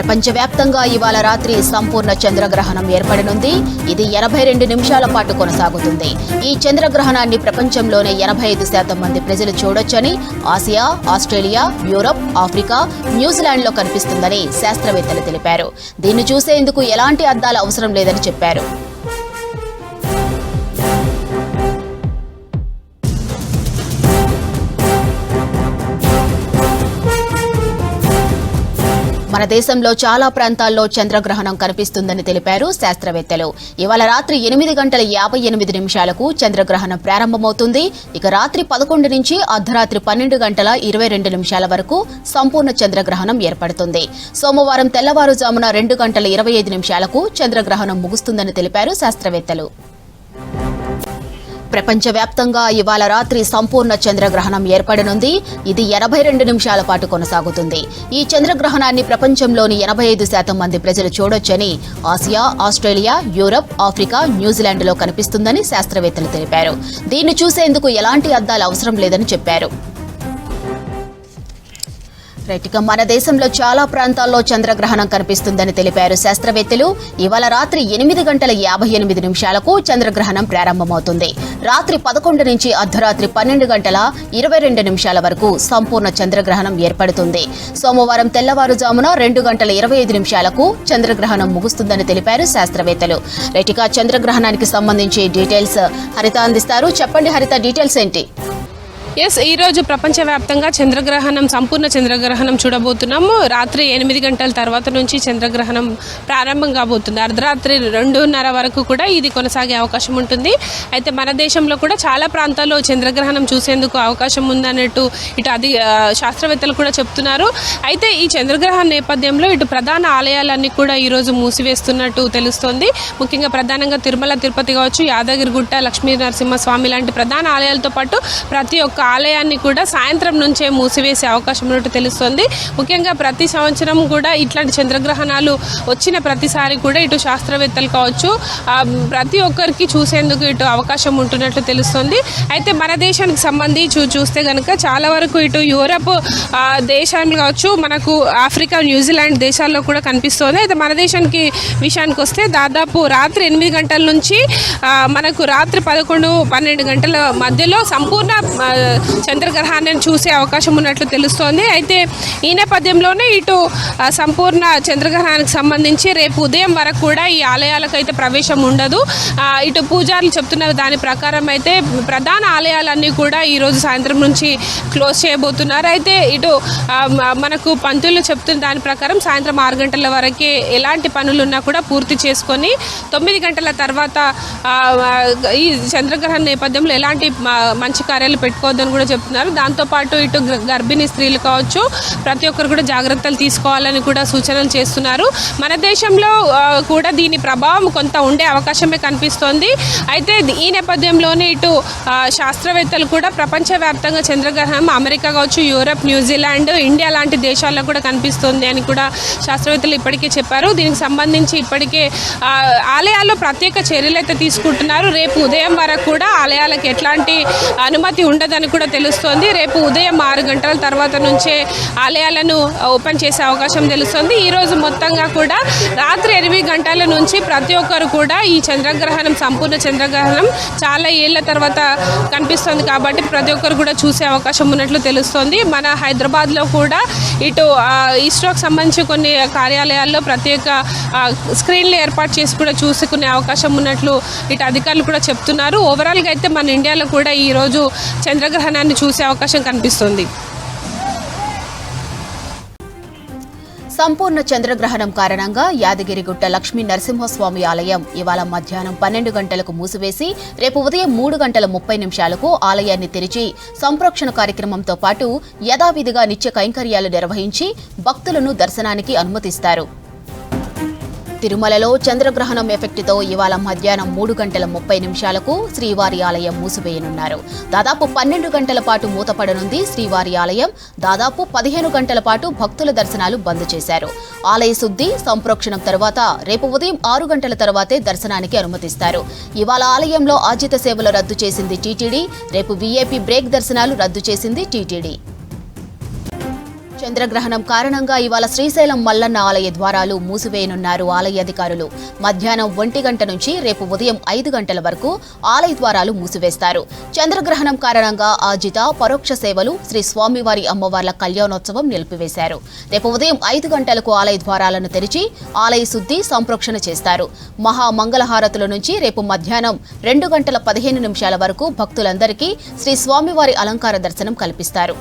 ప్రపంచవ్యాప్తంగా ఇవాళ రాత్రి సంపూర్ణ చంద్రగ్రహణం ఏర్పడనుంది. ఇది 82 నిమిషాల పాటు కొనసాగుతుంది. ఈ చంద్రగ్రహణాన్ని ప్రపంచంలోనే 85% మంది ప్రజలు చూడొచ్చని ఆసియా, ఆస్ట్రేలియా, యూరప్, ఆఫ్రికా, న్యూజిలాండ్లో కనిపిస్తుందని శాస్త్రవేత్తలు తెలిపారు. దీన్ని చూసేందుకు ఎలాంటి అద్దాల అవసరం లేదని చెప్పారు. మన దేశంలో చాలా ప్రాంతాల్లో చంద్రగ్రహణం కనిపిస్తుందని తెలిపారు శాస్త్రవేత్తలు. ఇవాళ రాత్రి 8:58 చంద్రగ్రహణం ప్రారంభమవుతుంది. ఇక రాత్రి 11 నుంచి అర్ధరాత్రి 12:22 వరకు సంపూర్ణ చంద్రగ్రహణం ఏర్పడుతుంది. సోమవారం తెల్లవారుజామున 2:25 చంద్రగ్రహణం ముగుస్తుందని తెలిపారు శాస్త్రవేత్తలు. ప్రపంచవ్యాప్తంగా ఇవాళ రాత్రి సంపూర్ణ చంద్రగ్రహణం ఏర్పడనుంది. ఇది 82 నిమిషాల పాటు కొనసాగుతుంది. ఈ చంద్రగ్రహణాన్ని ప్రపంచంలోని 85% మంది ప్రజలు చూడొచ్చని ఆసియా, ఆస్ట్రేలియా, యూరప్, ఆఫ్రికా, న్యూజిలాండ్లో కనిపిస్తుందని శాస్త్రవేత్తలు తెలిపారు. దీన్ని చూసేందుకు ఎలాంటి అద్దాలు అవసరం లేదని చెప్పారు. ఇక మన దేశంలో చాలా ప్రాంతాల్లో చంద్రగ్రహణం కనిపిస్తుందని తెలిపారు శాస్త్రవేత్తలు. ఇవాళ రాత్రి 8:58 చంద్రగ్రహణం ప్రారంభమవుతుంది. రాత్రి 11 నుంచి అర్ధరాత్రి 12:22 వరకు సంపూర్ణ చంద్రగ్రహణం ఏర్పడుతుంది. సోమవారం తెల్లవారుజామున 2:25 చంద్రగ్రహణం ముగుస్తుందని తెలిపారు శాస్త్రవేత్తలు. ఇక చంద్రగ్రహణానికి సంబంధించి డీటెయిల్స్ హరిత అందిస్తారు. చెప్పండి హరిత, డీటెయిల్స్ ఏంటి? ఈ రోజు ప్రపంచవ్యాప్తంగా చంద్రగ్రహణం, సంపూర్ణ చంద్రగ్రహణం చూడబోతున్నాము. రాత్రి 8 గంటల తర్వాత నుంచి చంద్రగ్రహణం ప్రారంభం కాబోతుంది. అర్ధరాత్రి 2:30 వరకు కూడా ఇది కొనసాగే అవకాశం ఉంటుంది. అయితే మన దేశంలో కూడా చాలా ప్రాంతాల్లో చంద్రగ్రహణం చూసేందుకు అవకాశం ఉందన్నట్టు ఇటు శాస్త్రవేత్తలు కూడా చెప్తున్నారు. అయితే ఈ చంద్రగ్రహణ నేపథ్యంలో ఇటు ప్రధాన ఆలయాలన్నీ కూడా ఈరోజు మూసివేస్తున్నట్టు తెలుస్తోంది. ముఖ్యంగా ప్రధానంగా తిరుమల, తిరుపతి కావచ్చు, యాదగిరిగుట్ట, లక్ష్మీ నరసింహస్వామి లాంటి ప్రధాన ఆలయాలతో పాటు ప్రతి ఒక్క ఆలయాన్ని కూడా సాయంత్రం నుంచే మూసివేసే అవకాశం ఉన్నట్టు తెలుస్తోంది. ముఖ్యంగా ప్రతి సంవత్సరం కూడా ఇట్లాంటి చంద్రగ్రహణాలు వచ్చిన ప్రతిసారి కూడా ఇటు శాస్త్రవేత్తలు కావచ్చు ప్రతి ఒక్కరికి చూసేందుకు ఇటు అవకాశం ఉంటున్నట్లు తెలుస్తోంది. అయితే మన దేశానికి సంబంధించి చూస్తే కనుక చాలా వరకు ఇటు యూరప్ దేశాలు కావచ్చు, మనకు ఆఫ్రికా, న్యూజిలాండ్ దేశాల్లో కూడా కనిపిస్తోంది. అయితే మన దేశానికి విషయానికి వస్తే దాదాపు రాత్రి 8 గంటల నుంచి మనకు రాత్రి 11-12 గంటల మధ్యలో సంపూర్ణ చంద్రగ్రహణాన్ని చూసే అవకాశం ఉన్నట్లు తెలుస్తోంది. అయితే ఈ నేపథ్యంలోనే ఇటు సంపూర్ణ చంద్రగ్రహణానికి సంబంధించి రేపు ఉదయం వరకు కూడా ఈ ఆలయాలకు అయితే ప్రవేశం ఉండదు. ఇటు పూజారులు చెప్తున్న దాని ప్రకారం అయితే ప్రధాన ఆలయాలన్నీ కూడా ఈరోజు సాయంత్రం నుంచి క్లోజ్ చేయబోతున్నారు. అయితే ఇటు మనకు పంతులు చెప్తున్న దాని ప్రకారం సాయంత్రం 6 గంటల వరకే ఎలాంటి పనులున్నా కూడా పూర్తి చేసుకొని 9 గంటల తర్వాత ఈ చంద్రగ్రహణ నేపథ్యంలో ఎలాంటి మంచి కార్యాలు పెట్టుకోవద్దని కూడా చెప్తున్నారు. దాంతోపాటు ఇటు గర్భిణీ స్త్రీలు కావచ్చు, ప్రతి ఒక్కరు కూడా జాగ్రత్తలు తీసుకోవాలని కూడా సూచనలు చేస్తున్నారు. మన దేశంలో కూడా దీని ప్రభావం కొంత ఉండే అవకాశమే కనిపిస్తోంది. అయితే ఈ నేపథ్యంలోనే ఇటు శాస్త్రవేత్తలు కూడా ప్రపంచవ్యాప్తంగా చంద్రగ్రహణం అమెరికా కావచ్చు, యూరప్, న్యూజిలాండ్, ఇండియా లాంటి దేశాల్లో కూడా కనిపిస్తుంది అని కూడా శాస్త్రవేత్తలు ఇప్పటికే చెప్పారు. దీనికి సంబంధించి ఇప్పటికే ఆలయాల్లో ప్రత్యేక చర్యలు అయితే తీసుకుంటున్నారు. రేపు ఉదయం వరకు కూడా ఆలయాలకు ఎట్లాంటి అనుమతి ఉండదని కూడా తెలుస్తోంది. రేపు ఉదయం 6 గంటల తర్వాత నుంచే ఆలయాలను ఓపెన్ చేసే అవకాశం తెలుస్తోంది. ఈ రోజు మొత్తంగా కూడా రాత్రి 8 గంటల నుంచి ప్రతి ఒక్కరు కూడా ఈ చంద్రగ్రహణం, సంపూర్ణ చంద్రగ్రహణం చాలా ఏళ్ల తర్వాత కనిపిస్తుంది కాబట్టి ప్రతి ఒక్కరు కూడా చూసే అవకాశం ఉన్నట్లు తెలుస్తోంది. మన హైదరాబాద్లో కూడా ఇటు ఇస్రోకి సంబంధించి కొన్ని కార్యాలయాల్లో ప్రత్యేక స్క్రీన్లు ఏర్పాటు చేసి కూడా చూసుకునే అవకాశం ఉన్నట్లు ఇటు అధికారులు కూడా చెప్తున్నారు. ఓవరాల్గా అయితే మన ఇండియాలో కూడా ఈరోజు చంద్రగ్రహణాన్ని చూసే అవకాశం కనిపిస్తుంది. సంపూర్ణ చంద్రగ్రహణం కారణంగా యాదగిరిగుట్ట లక్ష్మీ నరసింహస్వామి ఆలయం ఇవాళ మధ్యాహ్నం 12 గంటలకు మూసివేసి రేపు ఉదయం 3:30 ఆలయాన్ని తెరిచి సంప్రోక్షణ కార్యక్రమంతో పాటు యథావిధిగా నిత్య కైంకర్యాలు నిర్వహించి భక్తులను దర్శనానికి అనుమతిస్తారు. తిరుమలలో చంద్రగ్రహణం ఎఫెక్టుతో ఇవాళ మధ్యాహ్నం 3:30 శ్రీవారి ఆలయం మూసివేయనున్నారు. దాదాపు 12 గంటల పాటు మూతపడనుంది శ్రీవారి ఆలయం. దాదాపు 15 గంటల పాటు భక్తుల దర్శనాలు బంద్ చేశారు. ఆలయ శుద్ధి, సంప్రోక్షణం తర్వాత రేపు ఉదయం 6 గంటల తర్వాతే దర్శనానికి అనుమతిస్తారు. ఇవాళ ఆలయంలో ఆర్జిత సేవలు రద్దు చేసింది టీటీడీ. రేపు వీఐపీ బ్రేక్ దర్శనాలు రద్దు చేసింది టీటీడీ. చంద్రగ్రహణం కారణంగా ఇవాళ శ్రీశైలం మల్లన్న ఆలయ ద్వారాలు మూసివేయనున్నారు ఆలయ అధికారులు. మధ్యాహ్నం 1 గంట నుంచి రేపు ఉదయం 5 గంటల వరకు ఆలయ ద్వారాలు మూసివేస్తారు. చంద్రగ్రహణం కారణంగా ఆజిత పరోక్ష సేవలు, శ్రీ స్వామివారి అమ్మవార్ల కళ్యాణోత్సవం నిలిపివేశారు. రేపు ఉదయం 5 గంటలకు ఆలయ ద్వారాలను తెరిచి ఆలయ శుద్ధి సంప్రోక్షణ చేస్తారు. మహామంగళహారతుల నుంచి రేపు మధ్యాహ్నం 2 గంటల 15 నిమిషాల వరకు భక్తులందరికీ శ్రీ స్వామివారి అలంకార దర్శనం కల్పిస్తారు.